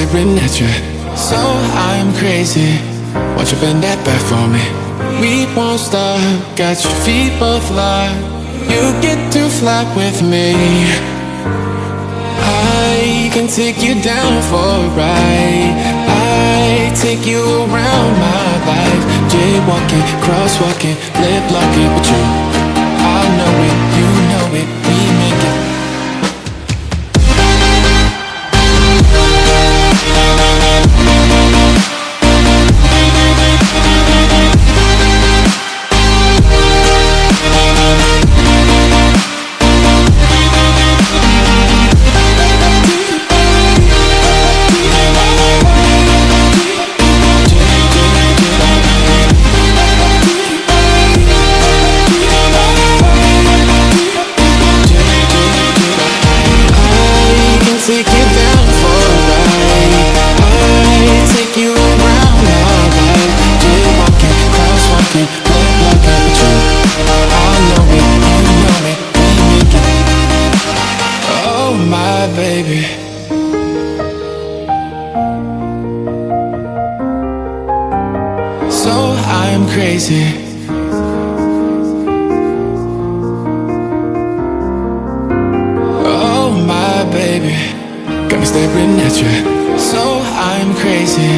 staring at you. So I'm crazy. Won't you bend that back for me? We won't stop. Got your feet both locked. You get to fly with me. I can take you down for a ride. I take you around my life. Jaywalking, crosswalking, lip locking with you. I know it, you know it, we make it. Take you down for a ride. I take you around my life. Jaywalking, crosswalking, lip locking with you. I know it, you know it, we make it. Oh my baby. So I'm crazy. Oh my baby. Got me staring at you. So I'm crazy.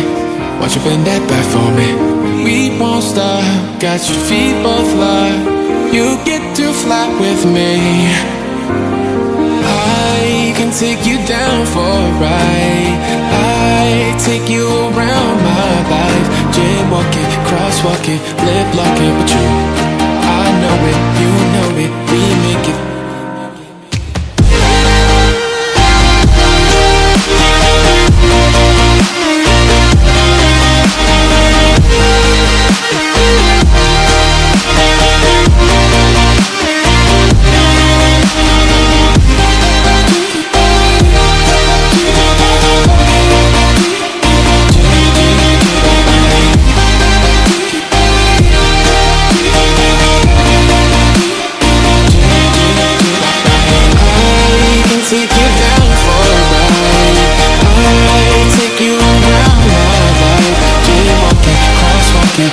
Won't you bend that back for me? We won't stop. Got your feet both locked. You get to fly with me. I can take you down for a ride. I take you around my life. Jaywalking, crosswalking, lip locking with you. I know it, you know it, we make it. Take you down for a ride. I take you around my life. Jaywalking, crosswalking,